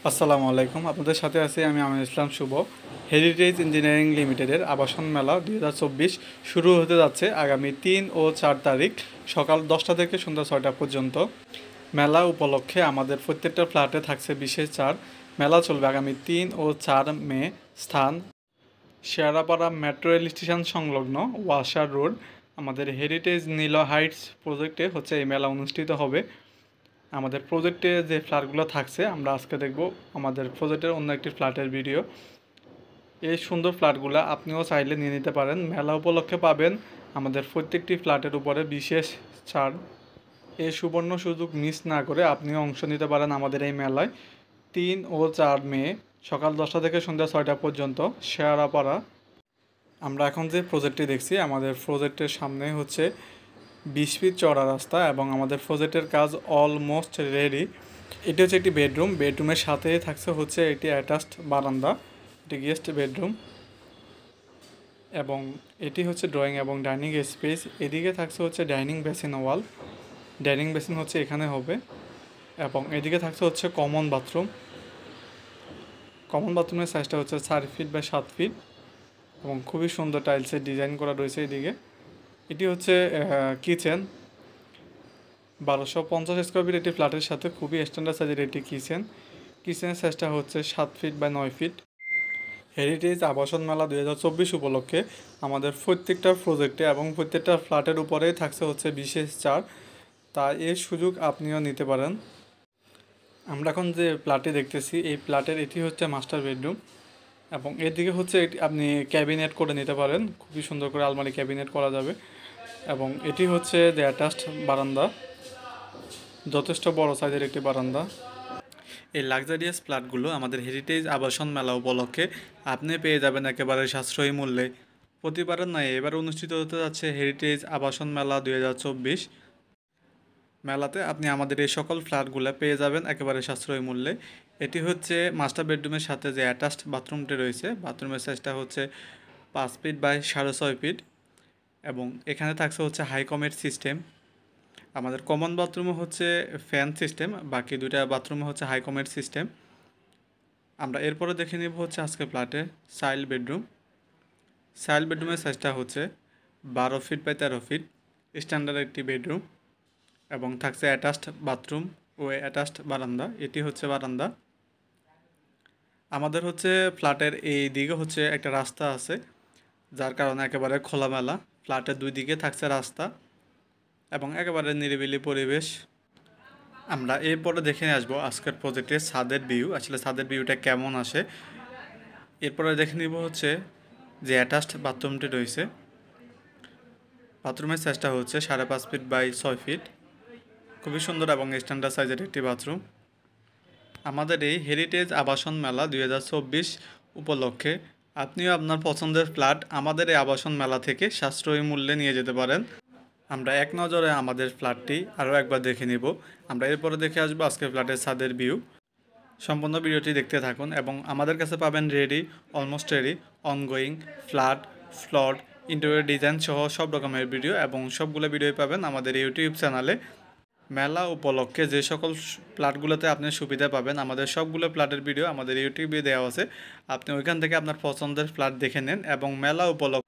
আসসালামু আলাইকুম। আপনাদের সাথে আছি আমি আমিনুল ইসলাম শুভ। হেরিটেজ ইঞ্জিনিয়ারিং লিমিটেডের আবাসন মেলা 2024 শুরু হতে যাচ্ছে আগামী 3 ও 4 তারিখ সকাল 10টা থেকে সন্ধ্যা 6টা পর্যন্ত। মেলা উপলক্ষে আমাদের প্রত্যেকটা ফ্ল্যাটে থাকছে বিশেষ ছাড়। মেলা চলবে আগামী 3 ও 4 মে। স্থান শেয়ারাপাড়া মেট্রো রেল স্টেশন সংলগ্ন ওয়াসার রোড। আমাদের হেরিটেজ নীল হাইটস প্রজেক্টে হচ্ছে এই মেলা অনুষ্ঠিত হবে। আমাদের প্রজেক্টে যে ফ্ল্যাটগুলো থাকছে আমরা আজকে দেখব আমাদের প্রজেক্টের অন্য একটি ফ্ল্যাটের ভিডিও। এই সুন্দর ফ্ল্যাটগুলো আপনিও চাইলে নিয়ে নিতে পারেন। মেলা উপলক্ষে পাবেন আমাদের প্রত্যেকটি ফ্ল্যাটের উপরে বিশেষ ছাড়। এই সুবর্ণ সুযোগ মিস না করে আপনিও অংশ নিতে পারেন আমাদের এই মেলায় 3 ও 4 মে সকাল 10টা থেকে সন্ধ্যা 6টা পর্যন্ত শেয়ারাপাড়া। আমরা এখন যে প্রজেক্টটি দেখছি আমাদের প্রজেক্টের সামনে হচ্ছে 20 ফিট চওড়া রাস্তা এবং আমাদের প্রজেক্টের কাজ অলমোস্ট রেডি। এটি হচ্ছে একটি বেডরুমের সাথে থাকছে হচ্ছে একটি অ্যাটাচড বারান্দা, এটি গেস্ট বেডরুম এবং এটি হচ্ছে ড্রয়িং এবং ডাইনিং স্পেস। এদিকে থাকছে হচ্ছে ডাইনিং বেসিন ওয়াল, ডাইনিং বেসিন হচ্ছে এখানে হবে এবং এদিকে থাকছে হচ্ছে কমন বাথরুমের সাইজটা হচ্ছে 4 ফিট বাই 7 ফিট এবং খুবই সুন্দর টাইলসের ডিজাইন করা রয়েছে এদিকে। এটি হচ্ছে কিচেন, 1250 স্কোয়ার ফিট একটি ফ্ল্যাটের সাথে খুবই স্ট্যান্ডার্ড সাইজের একটি কিচেনের সাইজটা হচ্ছে 7 ফিট বাই 9 ফিট। হেরিটেজ আবাসন মেলা 2024 উপলক্ষে আমাদের প্রত্যেকটা প্রজেক্টে এবং প্রত্যেকটা ফ্ল্যাটের উপরেই থাকছে হচ্ছে বিশেষ ছাড়, তাই এর সুযোগ আপনিও নিতে পারেন। আমরা এখন যে ফ্ল্যাটটি দেখতেছি এই ফ্ল্যাটের এটি হচ্ছে মাস্টার বেডরুম এবং এদিকে হচ্ছে আপনি ক্যাবিনেট করে নিতে পারেন, খুবই সুন্দর করে আলমারি ক্যাবিনেট করা যাবে এবং এটি হচ্ছে দ্য অ্যাটাচড বারান্দা, যথেষ্ট বড় সাইজের একটি বারান্দা। এই লাক্সারিয়াস ফ্ল্যাটগুলো আমাদের হেরিটেজ আবাসন মেলা উপলক্ষে আপনি পেয়ে যাবেন একেবারে সাশ্রয়ী মূল্যে। প্রতিবারের নয়, এবার অনুষ্ঠিত হতে যাচ্ছে হেরিটেজ আবাসন মেলা 2024। মেলাতে আপনি আমাদের এই সকল ফ্ল্যাটগুলো পেয়ে যাবেন একেবারে সাশ্রয়ী মূল্যে। এটি হচ্ছে মাস্টার বেডরুমের সাথে যে অ্যাটাচড বাথরুমটি রয়েছে, বাথরুমের সাইজটা হচ্ছে 5 ফিট বাই 6.5 ফিট এবং এখানে থাকছে হচ্ছে হাইকমেট সিস্টেম। আমাদের কমন বাথরুমে হচ্ছে ফ্যান সিস্টেম, বাকি দুইটা বাথরুমে হচ্ছে হাইকমেট সিস্টেম। আমরা এরপরে দেখে নিব হচ্ছে আজকে ফ্ল্যাটে চাইল্ড বেডরুমের সাইজটা হচ্ছে 12 ফিট বাই 13 ফিট, স্ট্যান্ডার্ড একটি বেডরুম এবং থাকছে অ্যাটাচড বাথরুম ও অ্যাটাচড বারান্দা। এটি হচ্ছে বারান্দা। আমাদের হচ্ছে ফ্ল্যাটের এই দিকে হচ্ছে একটা রাস্তা আছে, যার কারণে একেবারে খোলামেলা। ফ্ল্যাটের দুই দিকে থাকছে রাস্তা এবং একেবারে নিরিবিলি পরিবেশ। আমরা এরপরে দেখে আসবো আজকের প্রজেক্টের ছাদের ভিউ, আসলে ছাদের ভিউটা কেমন আসে। এরপরে দেখে নিব হচ্ছে যে অ্যাটাচড বাথরুমটি রয়েছে, বাথরুমের সাইজটা হচ্ছে 5.5 ফিট বাই 6 ফিট, খুবই সুন্দর এবং স্ট্যান্ডার্ড সাইজের একটি বাথরুম। আমাদের এই হেরিটেজ আবাসন মেলা 2024 উপলক্ষে আপনিও আপনার পছন্দের ফ্ল্যাট আমাদের এই আবাসন মেলা থেকে সাশ্রয়ী মূল্যে নিয়ে যেতে পারেন। আমরা এক নজরে আমাদের ফ্ল্যাটটি আরও একবার দেখে নিব। আমরা এরপরে দেখে আসবো আজকে ফ্ল্যাটের ছাদের ভিউ। সম্পূর্ণ ভিডিওটি দেখতে থাকুন এবং আমাদের কাছে পাবেন ready, almost ready, ongoing, flood, interior design সহ সব রকমের ভিডিও এবং সবগুলো ভিডিওই পাবেন আমাদের ইউটিউব চ্যানেলে। মেলা উপলক্ষে যে সকল ফ্ল্যাটগুলোতে আপনি সুবিধা পাবেন আমাদের সবগুলো ফ্ল্যাটের ভিডিও আমাদের ইউটিউবে দেওয়া আছে, আপনি ওইখান থেকে আপনার পছন্দের ফ্ল্যাট দেখে নেন এবং মেলা উপলক্ষে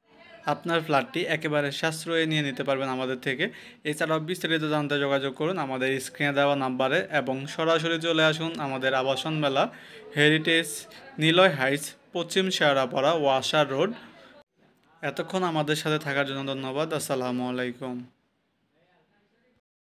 আপনার ফ্ল্যাটটি একেবারে সাশ্রয়ে নিয়ে নিতে পারবেন আমাদের থেকে। এছাড়াও বিস্তারিত জানতে যোগাযোগ করুন আমাদের স্ক্রিনে দেওয়া নাম্বারে এবং সরাসরি চলে আসুন আমাদের আবাসন মেলা হেরিটেজ নিলয় হাইটস, পশ্চিম শেয়ারাপাড়া, ওয়াসার রোড। এতক্ষণ আমাদের সাথে থাকার জন্য ধন্যবাদ। আসসালামু আলাইকুম।